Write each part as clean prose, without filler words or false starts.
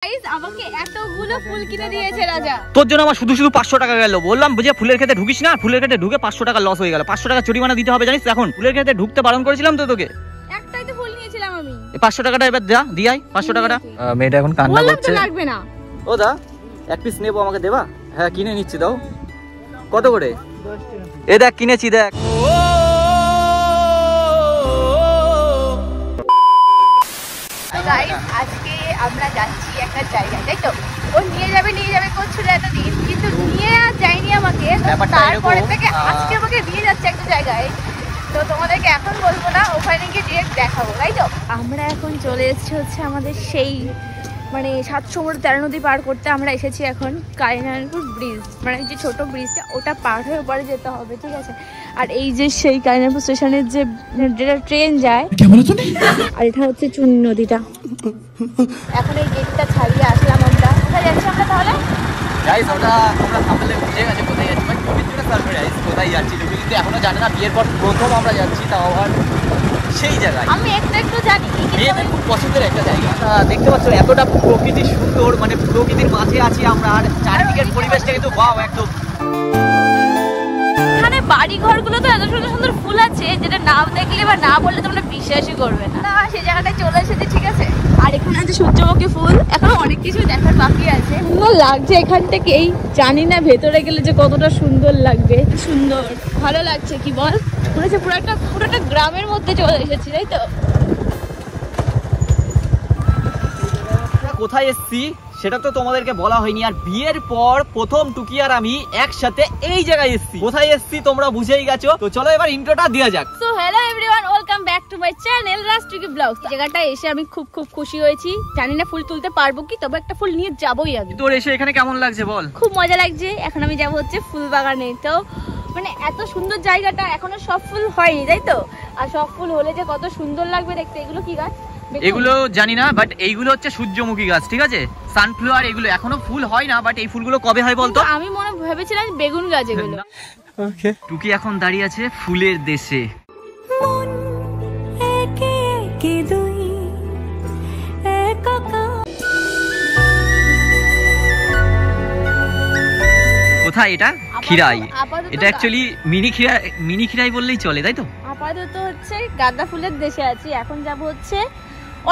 আমাকে এতগুলো ফুল কিনে দিয়েছে রাজা। তোর জন্য আমার শুধু শুধু 500 টাকা গেল। বললাম বুঝে ফুলের ক্ষেতে ঢুকিস না, ফুলের ক্ষেতে ঢুকে 500 টাকা লস হয়ে গেল। 500 টাকা জরিমানা দিতে হবে জানিস এখন। ফুলের ক্ষেতে ঢুকতে বারণ করেছিলাম তো তোকে। একটাই তো ফুল নিয়েছিলাম আমি। এই 500 টাকাটা এবার দা দিয়াই 500 টাকাটা। মেয়েটা এখন কান্না করছে। লাগবে না। ও দা এক পিস নেবো, আমাকে দেবা? হ্যাঁ কিনে নিচ্ছি, দাও। কত করে? 10 টাকা। এ দেখ কিনেছি দেখ। আজকে আমরা যাচ্ছি একটা জায়গায়, তাই তো? ও নিয়ে যাবে করছিল এতদিন, কিন্তু নিয়ে আর যায়নি আমাকে। তারপরে থেকে আজকে আমাকে নিয়ে যাচ্ছে একটা জায়গায়। তো তোমাদেরকে এখন বলবো না, ওখানে গিয়ে ডিরেক্ট দেখাবো, তাই তো? আমরা এখন চলে এসেছি হচ্ছে আমাদের সেই মানে 7 সমুদ্র 13 নদী পার করতে আমরা এসেছি এখন কালিনাপুর ব্রিজ, মানে যে ছোট ব্রিজটা ওটা পার হয়ে ওপারে যেতে হবে, ঠিক আছে? আর এই যে সেই কালিনাপুর স্টেশনের যে যেটা ট্রেন যায়, আর এটা হচ্ছে চুনি নদীটা। এখন এই গেটটা ছাড়িয়ে আসলাম আমরা। কোথায় যাচ্ছি আমরা তাহলে? গাইস ওটা তোমরা সামনে বুঝে গেছে কোথায় যাচ্ছি, মানে পবিত্র সারপ্রাইজ কোথায় যাচ্ছি তুমি কিন্তু এখনো জানো না। বিয়ের পর প্রথম আমরা যাচ্ছি, তাও আবার সেই জায়গায়। আমি একটু জানি, মেয়েদের খুব পছন্দের একটা জায়গা। দেখতে পাচ্ছ এতটা প্রকৃতি সুন্দর, মানে প্রকৃতির মাঝে আছি আমরা, আর চারিদিকের পরিবেশটা কিন্তু ওয়াও একদম। এখানে বাড়ি ঘরগুলো তো এত সুন্দর সুন্দর ফুল আছে, যেটা নাম দেখলে বা না বললে তোমরা বিশ্বাসই করবে না। না সেই জায়গাটায় চলে এসেছে, ঠিক আছে? আর এখানে আছে সূর্যমুখী ফুল। এখনো অনেক কিছু দেখার বাকি আছে। সুন্দর লাগছে এখান থেকেই, জানি না ভেতরে গেলে যে কতটা সুন্দর লাগবে। সুন্দর, ভালো লাগছে, কি বল? মনে হচ্ছে পুরোটা গ্রামের মধ্যে চলে এসেছি, তাই তো? কোথায় এসছি সেটা তো তোমাদেরকে বলা হয়নি। আর বিয়ের পর প্রথম টুকি আর আমি একসাথে এই জায়গায় এসছি। কোথায় এসছি তোমরা বুঝেই গেছো, তো চলো এবার ইন্ট্রোটা দেওয়া যাক। So hello everyone, welcome back to my channel Rajtuki blogs. জায়গাটা এসে আমি খুব খুশি হয়েছি। জানি না ফুল তুলতে পারবো কি, তবে একটা ফুল নিয়ে যাবোই আমি। তোর এসে এখানে কেমন লাগছে বল? খুব মজা লাগছে। এখন আমি যাবো হচ্ছে ফুল বাগানে। তো মানে এত সুন্দর জায়গাটা, এখনো সব ফুল হয়নি, তাই তো? আর সব ফুল হলে যে কত সুন্দর লাগবে দেখতে। এগুলো কি গাছ? এগুলো জানি না, বাট এইগুলো হচ্ছে সূর্যমুখী গাছ, ঠিক আছে? সানফ্লাওয়ার। এগুলো এখনো ফুল হয় না, বাট এই ফুলগুলো কবে হয় বলতো? আমি মনে ভেবেছিলাম বেগুন গাছ এগুলো। ওকে, টুকি এখন দাঁড়িয়ে আছে ফুলের দেশে। কোথায় এটা? খিরাই। এটা অ্যাকচুয়ালি মিনি খিরাই বললেই চলে, তাই তো? আপাতত হচ্ছে গাঁদা ফুলের দেশে আছি। এখন যাব হচ্ছে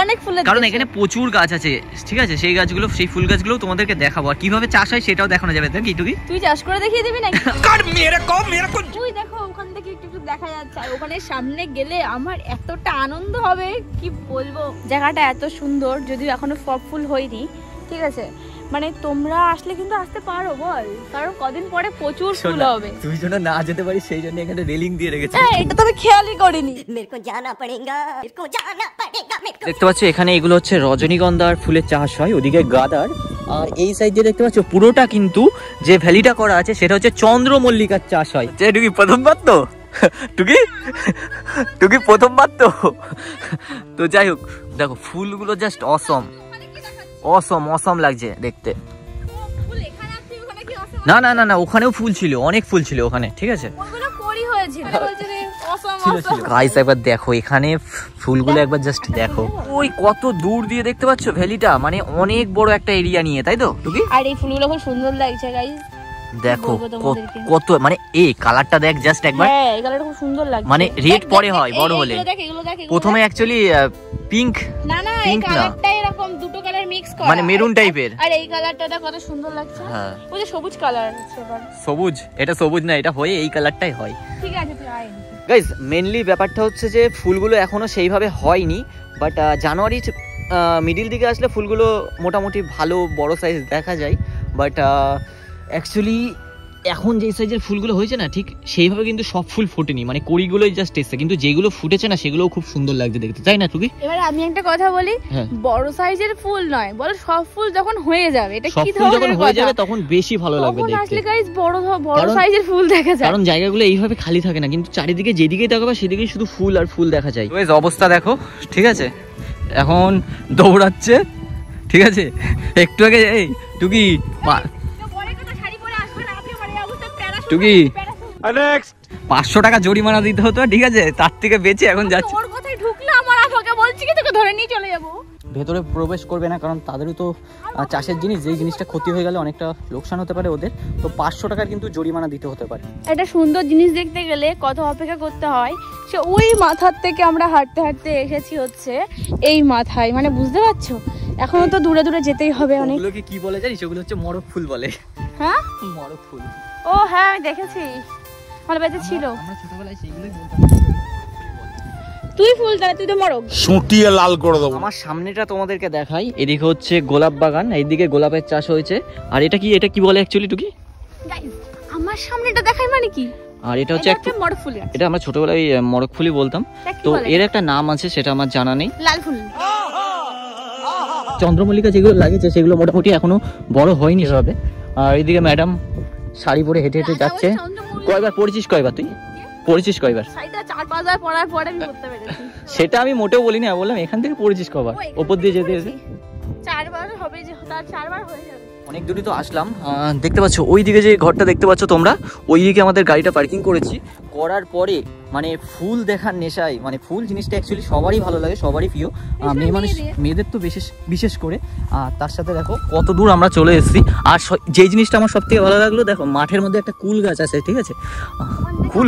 অনেক ফুলের, কারণ এখানে প্রচুর গাছ আছে, ঠিক আছে? সেই গাছগুলো, সেই ফুল গাছগুলো তোমাদেরকে দেখাবো, আর কিভাবে চাষ হয় সেটাও দেখানো যাবে। তাই কি টুকি? তুই চাষ করে দেখিয়ে দিবি নাকি? তুই দেখো ওখান থেকে একটু দেখা যাচ্ছে। আর ওখানে সামনে গেলে আমার এতটা আনন্দ হবে কি বলবো। জায়গাটা এত সুন্দর, যদিও এখনো সব ফুল হয়নি, ঠিক আছে? মানে তোমরা আসলে কিন্তু আসতে পারো, বল? কারণ কদিন পরে প্রচুর ফুল হবে। তুই যেন না যেতে পারিস সেই জন্য এখানে রেলিং দিয়ে রেখেছে। এটা তো আমি খেয়ালই করিনি। দেখতে পাচ্ছ এখানে এগুলো হচ্ছে রজনীগন্ধার ফুলের চাষ হয়, ওদিকে গাঁদার। আর এই সাইড দিয়ে দেখতে পাচ্ছ পুরোটা কিন্তু যে ভ্যালিটা করা আছে সেটা হচ্ছে চন্দ্রমল্লিকার চাষ হয়। টুকি প্রথমবার তো, টুকি প্রথমবার তো যাই হোক, দেখো ফুলগুলো জাস্ট অসম লাগছে দেখতে। না না না না, ওখানেও ফুল ছিল, অনেক ফুল ছিল ওখানে, ঠিক আছে? গাইস একবার দেখো এখানে ফুলগুলো একবার জাস্ট দেখো। ওই কত দূর দিয়ে দেখতে পাচ্ছ ভ্যালিটা, মানে অনেক বড় একটা এরিয়া নিয়ে, তাই তো টুকি? আর এই ফুলগুলো খুব সুন্দর লাগছে গাইস, দেখো কত, মানে এই কালারটা দেখ জাস্ট একবার। হ্যাঁ এই কালারটা খুব সুন্দর লাগছে। মানে রেড পরে হয় বড় হলে। প্রথমে অ্যাকচুয়ালি পিঙ্ক, না না এই কালারটা এরকম দুটো কালার মিক্স করা, মানে মেরুন টাইপের। আর এই কালারটা কত সুন্দর লাগছে। হ্যাঁ ওই যে সবুজ কালার আছে। এবার সবুজ, এটা সবুজ না, এটা হয় এই কালারটাই হয়, ঠিক আছে? তুই আয়। গাইস মেইনলি ব্যাপারটা হচ্ছে যে ফুলগুলো এখনো সেইভাবে হয়নি, বাট জানুয়ারির মিডিল দিকে আসলে ফুলগুলো মোটামুটি ভালো বড় সাইজ দেখা যায়। বাট অ্যাকচুয়ালি এখন যে সাইজের ফুলগুলো হয়েছে না, ঠিক সেইভাবে কিন্তু সব ফুল ফোটেনি, মানে কড়িগুলোই জাস্ট এসছে, কিন্তু যেগুলো ফুটেছে না সেগুলোও খুব সুন্দর লাগছে দেখতে, তাই না টুকি? এবার আমি একটা কথা বলি, বড় সাইজের ফুল নয়, বল সব ফুল যখন হয়ে যাবে, এটা কি ধরনের কথা? যখন হয়ে যাবে তখন বেশি ভালো লাগবে দেখতে। আসলে গাইস বড় সাইজের ফুল দেখা যায়, কারণ জায়গাগুলো এইভাবে খালি থাকে না, কিন্তু চারিদিকে যেদিকেই তাকাবে সেদিকেই শুধু ফুল আর ফুল দেখা যায়। গাইস অবস্থা দেখো, ঠিক আছে? এখন দৌড়াচ্ছে, ঠিক আছে? একটু আগে এই টুকি টুকি 500 টাকা জরিমানা দিতে হতো, ঠিক আছে? তার থেকে বেঁচে এখন যাচ্ছে। তোর কথাই ঢুকলাম আর আমাকে বলছি কি তোকে ধরে নিয়ে চলে যাবো। ভেতরে প্রবেশ করবে না, কারণ তাদেরও তো চাষের জিনিস, যেই জিনিসটা ক্ষতি হয়ে গেলে অনেকটা লোকসান হতে পারে ওদের। তো 500 টাকার কিন্তু জরিমানা দিতে হতে পারে। একটা সুন্দর জিনিস দেখতে গেলে কত অপেক্ষা করতে হয়, সে ওই মাথার থেকে আমরা হাঁটতে হাঁটতে এসেছি হচ্ছে এই মাথায়, মানে বুঝতে পারছো, এখনো তো দূরে দূরে যেতেই হবে অনেক। ওগুলোকে কি বলে জানিস? ওগুলো হচ্ছে মরক ফুল বলে। হ্যাঁ মরক ফুল। ও হ্যাঁ আমি দেখেছি, আমার বাড়িতে ছিল। আমরা ছোটবেলায় সেইগুলোই বলতাম। তুই ফুল দা, তুই তো মরক। সুটিয়ে লাল করে দেবো। আমার সামনেটা তোমাদেরকে দেখাই, এদিকে হচ্ছে গোলাপ বাগান, এইদিকে গোলাপের চাষ হয়েছে। আর এটা কি বলে অ্যাকচুয়ালি টুকি? গাইস আমার সামনেটা দেখাই মানে কি? আর এটা হচ্ছে একটা মরক ফুল, এটা আমরা ছোটবেলায় মরক ফুলই বলতাম। তো এর একটা নাম আছে, সেটা আমার জানা নেই। লাল ফুল। চন্দ্রমল্লিকা যেগুলো লাগিয়েছে সেগুলো মোটামুটি এখনো বড় হয়নি সেভাবে। আর এইদিকে ম্যাডাম শাড়ি পরে হেঁটে হেঁটে যাচ্ছে। কয়বার পড়েছিস? কয়বার তুই পড়েছিস? কয়বার? শাড়িটা 4-5 বার পরার পরে আমি করতে পেরেছি। সেটা আমি মোটেও বলিনি, আমি বললাম এখান থেকে পড়েছিস কবার, ওপর দিয়ে যেতে যেতে। 4 বার হবে, যে তার 4 বার হয়ে যাবে। অনেক দূরই তো আসলাম। দেখতে পাচ্ছ ওইদিকে যে ঘরটা দেখতে পাচ্ছ তোমরা, ওইদিকে আমাদের গাড়িটা পার্কিং করেছি। করার পরে মানে ফুল দেখার নেশায়, মানে ফুল জিনিসটা অ্যাকচুয়ালি সবারই ভালো লাগে, সবারই প্রিয়, মেয়ে মানুষ, মেয়েদের তো বিশেষ করে। আর তার সাথে দেখো কত দূর আমরা চলে এসেছি। আর যেই জিনিসটা আমার সব থেকে ভালো লাগলো, দেখো মাঠের মধ্যে একটা কুল গাছ আছে, ঠিক আছে? কুল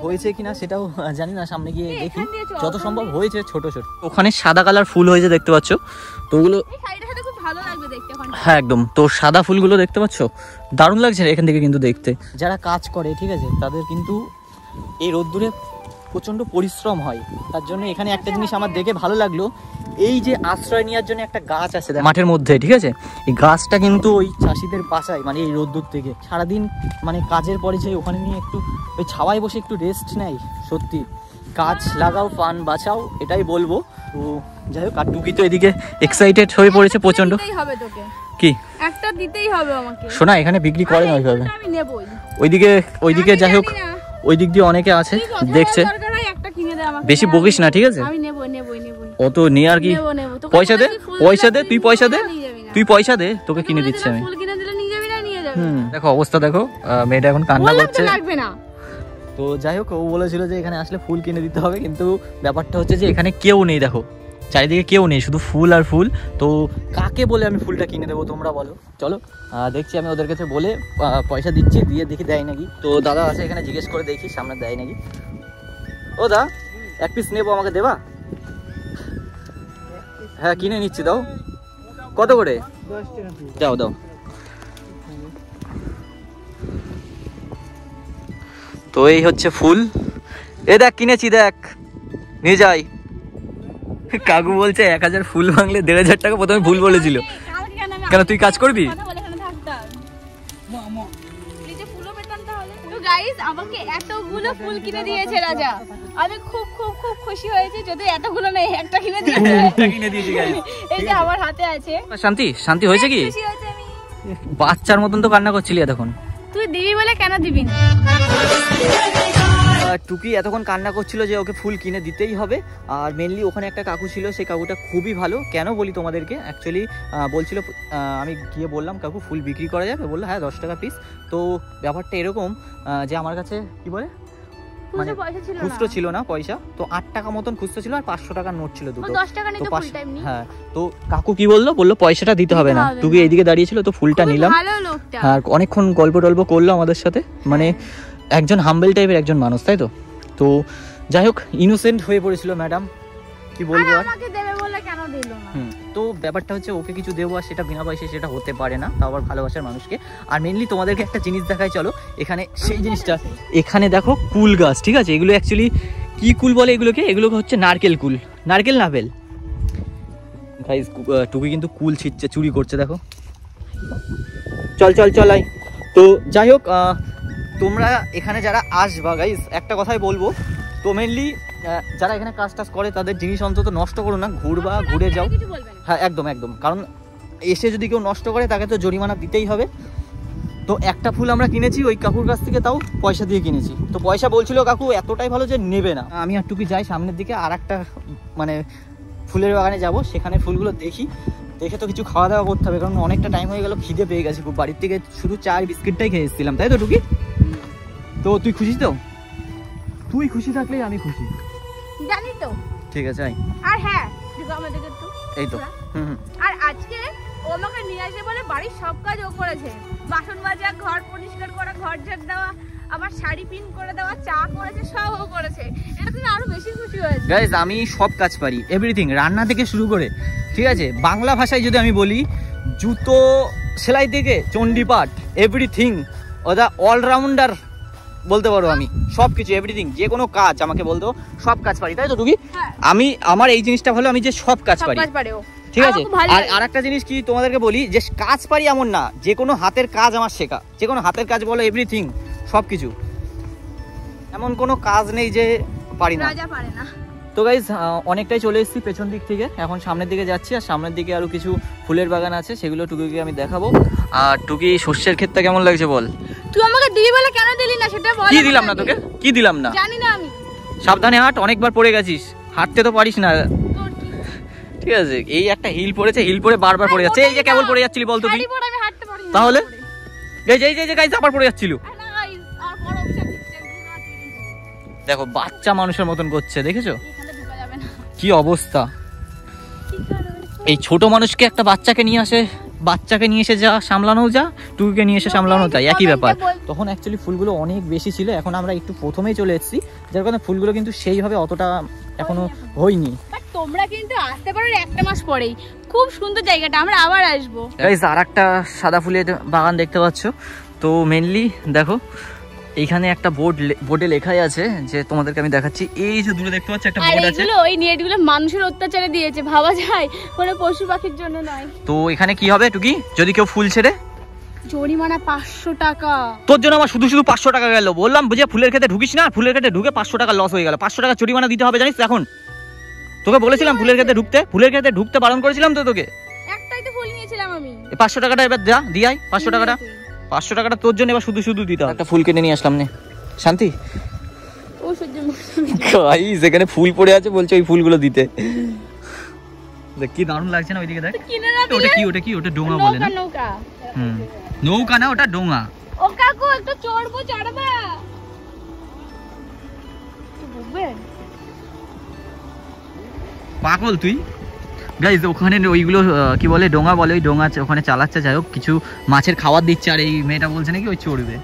হয়েছে কিনা সেটাও জানি না, সামনে গিয়ে দেখি। যত সম্ভব হয়েছে ছোট ছোট। ওখানে সাদা কালার ফুল হয়েছে দেখতে পাচ্ছ, তো ওগুলো হ্যাঁ একদম। তো সাদা ফুলগুলো দেখতে পাচ্ছ, দারুণ লাগছে এখান থেকে কিন্তু দেখতে। যারা কাজ করে, ঠিক আছে, তাদের কিন্তু এই রোদ্দুরে প্রচন্ড পরিশ্রম হয়। তার জন্য এখানে একটা জিনিস আমার দেখে ভালো লাগলো, এই যে আশ্রয় নেওয়ার জন্য একটা গাছ আছে মাঠের মধ্যে, ঠিক আছে? এই গাছটা কিন্তু ওই চাষিদের বাঁচায়, মানে এই রোদ্দুর থেকে। সারাদিন মানে কাজের পরে যে ওখানে নিয়ে একটু ওই ছাওয়ায় বসে একটু রেস্ট নেয়। সত্যি গাছ লাগাও, পান বাঁচাও, এটাই বলবো। তো যাই হোক, আর টুকি তো এদিকে এক্সাইটেড হয়ে পড়েছে প্রচন্ড। কি একটা দিতেই হবে আমাকে? শোনা, এখানে বিক্রি করে না ওইভাবে। আমি নেবই। ওইদিকে যাই হোক, ওই দিক দিয়ে অনেকে আছে দেখছে। বেশি বকিস না, ঠিক আছে? আমি নেবই। অত নিয়ে আর কি, পয়সা দে, তুই পয়সা দে, তোকে কিনে দিচ্ছি আমি। ফুল কিনে দিলে নিয়ে যাবি না? নিয়ে যাবি। দেখো অবস্থা দেখো, মেয়েটা এখন কান্না করছে। লাগবে না। তো যাই হোক, ও বলেছিল যে এখানে আসলে ফুল কিনে দিতে হবে, কিন্তু ব্যাপারটা হচ্ছে যে এখানে কেউ নেই। দেখো চারিদিকে কেউ নেই, শুধু ফুল আর ফুল। তো কাকে বলে আমি ফুলটা কিনে দেবো তোমরা বলো? চলো দেখছি, আমি ওদের কাছে বলে পয়সা দিচ্ছি, দিয়ে দেখি দেয় নাকি। তো দাদা আছে এখানে, জিজ্ঞেস করে দেখি সামনে দেয় নাকি। ও দা, 1 পিস নেবো, আমাকে দেবা? হ্যাঁ কিনে নিচ্ছি, দাও। কত করে? দাও। তো এই হচ্ছে ফুল, এ দেখ কিনেছি, দেখ নিয়ে যাই। কাকু বলছে 1000 ফুল ভাঙলে 1500 টাকা। প্রথমে ভুল বলেছিল। কেন, তুই কাজ করবি? আমাকে এতগুলো ফুল কিনে দিয়েছে রাজা, আমি খুব খুব খুব খুশি হয়েছি। যদি এতগুলো নেই, একটা কিনে দিয়েছি। এই যে আমার হাতে আছে। শান্তি হয়েছে কি? বাচ্চার মতন তো কান্না করছিলি এতক্ষণ। তুই দিবি বলে কেন দিবি না? টুকি এতক্ষণ কান্না করছিল যে ওকে ফুল কিনে দিতেই হবে। আর মেনলি ওখানে একটা কাকু ছিল, সেই কাকুটা খুবই ভালো। কেন বলি তোমাদেরকে, অ্যাকচুয়ালি বলছিল, আমি গিয়ে বললাম কাকু ফুল বিক্রি করা যাবে? বললো হ্যাঁ 10 টাকা পিস। তো ব্যাপারটা এরকম যে আমার কাছে কি বলে, মানে খুচরো ছিল না পয়সা, তো 8 টাকা মতন খুচরো ছিল, আর 500 টাকার নোট ছিল দুটো। হ্যাঁ, তো কাকু কি বললো পয়সাটা দিতে হবে না। টুকি এইদিকে দাঁড়িয়েছিল, তো ফুলটা নিলাম। আর অনেকক্ষণ গল্প টল্প করলো আমাদের সাথে, মানে একজন হাম্বল টাইপের একজন মানুষ, তাই তো? তো যাই হোক, ইনোসেন্ট হয়ে পড়েছিল ম্যাডাম, কি বলবো আর। তো ব্যাপারটা হচ্ছে ওকে কিছু দেবো, আর সেটা বিনা পয়সায় সেটা হতে পারে না, তাও আবার ভালোবাসার মানুষকে। আর মেনলি তোমাদেরকে একটা জিনিস দেখাই, চলো। এখানে সেই জিনিসটা, এখানে দেখো কুল গাছ, ঠিক আছে? এগুলো অ্যাকচুয়ালি কি কুল বলে এগুলোকে হচ্ছে নারকেল কুল, নারকেল না বেল। গাইস টুকি কিন্তু কুল ছিটছে, চুরি করছে, দেখো। চল আই। তো যাই হোক, তোমরা এখানে যারা আসবা গাইস, একটা কথাই বলবো, তো মেনলি যারা এখানে কাজ টাজ করে তাদের জিনিস অন্তত নষ্ট করো না, ঘুরে যাও। হ্যাঁ একদম, কারণ এসে যদি কেউ নষ্ট করে তাকে তো জরিমানা দিতেই হবে। তো একটা ফুল আমরা কিনেছি ওই কাকুর কাছ থেকে, তাও পয়সা দিয়ে কিনেছি। তো পয়সা বলছিল কাকু এতটাই ভালো যে নেবে না। আমি আর টুকি যাই সামনের দিকে, আর একটা মানে ফুলের বাগানে যাব, সেখানে ফুলগুলো দেখে তো কিছু খাওয়া দাওয়া করতে হবে, কারণ অনেকটা টাইম হয়ে গেল, খিদে পেয়ে গেছে খুব। বাড়ির থেকে শুধু চা আর বিস্কিটটাই খেয়ে এসেছিলাম, তাই তো টুকি? তো তুই খুশি তো? তুই খুশি থাকলেই আমি খুশি, জানি তো। ঠিক আছে। আর হ্যাঁ, আমাদেরকে তো এই তো আর আজকে ও আমাকে নিয়ে আসে বলে বাড়ির সব কাজ ও করেছে, বাসন মাজা, ঘর পরিষ্কার করা, ঘর ঝাড় দেওয়া, আবার শাড়ি পিন করে দেওয়া, চা করেছে, সব ও করেছে। এটা তুমি আরো বেশি খুশি হয়েছে। গাইস আমি সব কাজ পারি, এভরিথিং, রান্না থেকে শুরু করে, ঠিক আছে? বাংলা ভাষায় যদি আমি বলি, জুতো সেলাই থেকে চণ্ডীপাঠ, এভরিথিং, ওটা অলরাউন্ডার বলতে পারো আমি। সব কিছু এভরিথিং, যে কোনো কাজ আমাকে বলতো, সব কাজ পারি, তাই তো টুকি? আমি আমার এই জিনিসটা হলো আমি যে সব কাজ পারি, ঠিক আছে? আর আরেকটা জিনিস কি তোমাদেরকে বলি, যে কাজ পারি এমন না, যে কোনো হাতের কাজ আমার শেখা, যে কোনো হাতের কাজ বলো, এভরিথিং, সব কিছু, এমন কোনো কাজ নেই যে পারি না। তো গাইজ অনেকটাই চলে এসেছি পেছন দিক থেকে, এখন সামনের দিকে যাচ্ছি। আর সামনের দিকে আরো কিছু ফুলের বাগান আছে, সেগুলো টুকিকে আমি দেখাবো। আর টুকি, সর্ষের ক্ষেতটা কেমন লাগছে বল? তুই আমাকে দিবি বলে কেন দিলি না সেটা বল। কি দিলাম না তোকে? কি দিলাম না জানি না আমি। সাবধানে হাঁট, অনেকবার পড়ে গেছিস, হাঁটতে তো পারিস না, ঠিক আছে? এই একটা হিল পড়েছে, হিল পরে বারবার পড়ে যাচ্ছে। এই যে কেবল পড়ে যাচ্ছিলি বলতো তুই, তাহলে এই যে গাইজ আবার পড়ে যাচ্ছিল। দেখো বাচ্চা মানুষের মতন করছে, দেখেছো কি অবস্থা? এই ছোট মানুষকে একটা বাচ্চাকে নিয়ে আসে, বাচ্চাকে নিয়ে এসে যা সামলানো, যা টুকুকে নিয়ে এসে সামলানো, তাই একই ব্যাপার। তখন অ্যাকচুয়ালি ফুলগুলো অনেক বেশি ছিল, এখন আমরা একটু প্রথমেই চলে এসেছি, যার কারণে ফুলগুলো কিন্তু সেইভাবে অতটা এখনো হয়নি। তোমরা কিন্তু আসতে পারো একটা মাস পরেই, খুব সুন্দর জায়গাটা, আমরা আবার আসবো। গাইস আর একটা সাদা ফুলের বাগান দেখতে পাচ্ছ। তো মেনলি দেখো এইখানে একটা বোর্ডে লেখাই আছে, যে তোমাদেরকে আমি দেখাচ্ছি। এই যে দূরে দেখতে পাচ্ছ একটা বোর্ড আছে, ওই নেটগুলো মানুষের অত্যাচারে দিয়েছে, ভাবা যায়, কোনো পশু পাখির জন্য নয়। তো এখানে কি হবে টুকি, যদি কেউ ফুল ছেড়ে? জরিমানা 500 টাকা। তোর জন্য আমার শুধু 500 টাকা গেল। বললাম বুঝে ফুলের ক্ষেতে ঢুকিস না, ফুলের ক্ষেতে ঢুকে 500 টাকা লস হয়ে গেল। 500 টাকা জরিমানা দিতে হবে, জানিস? এখন তোকে বলেছিলাম ফুলের ক্ষেতে ঢুকতে বারণ করেছিলাম তো তোকে। একটাই তো ফুল নিয়েছিলাম আমি। 500 টাকাটা এবার যা দিয়াই, 500 টাকাটা তোর জন্য এবার শুধু দিতে হবে। একটা ফুল কিনে নিয়ে আসলাম, নে শান্তি। ও সহ্য গাইস এখানে ফুল পড়ে আছে, বলছে ওই ফুলগুলো দিতে। দেখ কি দারুণ লাগছে না ওইদিকে, দেখ। ওটা কি ওটা ডোঙা বলে না? নৌকা। নৌকা না, ওটা ডোঙা। ও কাকু একটু চড়বো, চড়বা? তুই বুঝবে? পাগল তুই। গাইস ওখানে ওইগুলো কি বলে, ডোঙা বলে, ওই ডোঙা ওখানে চালাচ্ছে। যাই হোক, কিছু মাছের খাবার দিচ্ছে, আর এই মেয়েটা বলছে নাকি ওই চড়বে।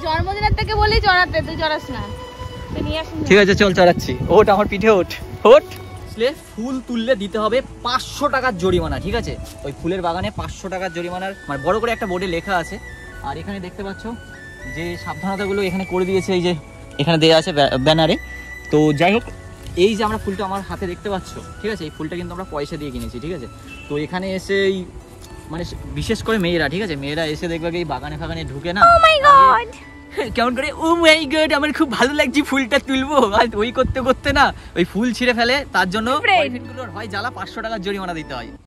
জন্মদিনের থেকে বলি চড়াতে, তুই চড়াস না। ঠিক আছে চল চড়াচ্ছি। ওঠ আমার পিঠে, ওঠ। ফুল তুললে দিতে হবে 500 টাকার জরিমানা, ঠিক আছে? ওই ফুলের বাগানে 500 টাকার জরিমানার মানে বড় করে একটা বোর্ডে লেখা আছে। আর এখানে দেখতে পাচ্ছ যে সাবধানতাগুলো এখানে করে দিয়েছে, এই যে এখানে দেওয়া আছে ব্যানারে। তো যাই হোক, এই যে আমরা ফুলটা আমার হাতে দেখতে পাচ্ছ, ঠিক আছে? এই ফুলটা কিন্তু আমরা পয়সা দিয়ে কিনেছি, ঠিক আছে? তো এখানে এসে মানে বিশেষ করে মেয়েরা, ঠিক আছে, মেয়েরা এসে দেখবে এই বাগানে ফাগানে ঢুকে না, ও মাই গড, কেমন করে ও মাই গড আমার খুব ভালো লাগছে ফুলটা তুলবো, আর ওই করতে করতে না ওই ফুল ছিঁড়ে ফেলে। তার জন্য হয় জ্বালা 500 টাকার জরিমানা দিতে হয়।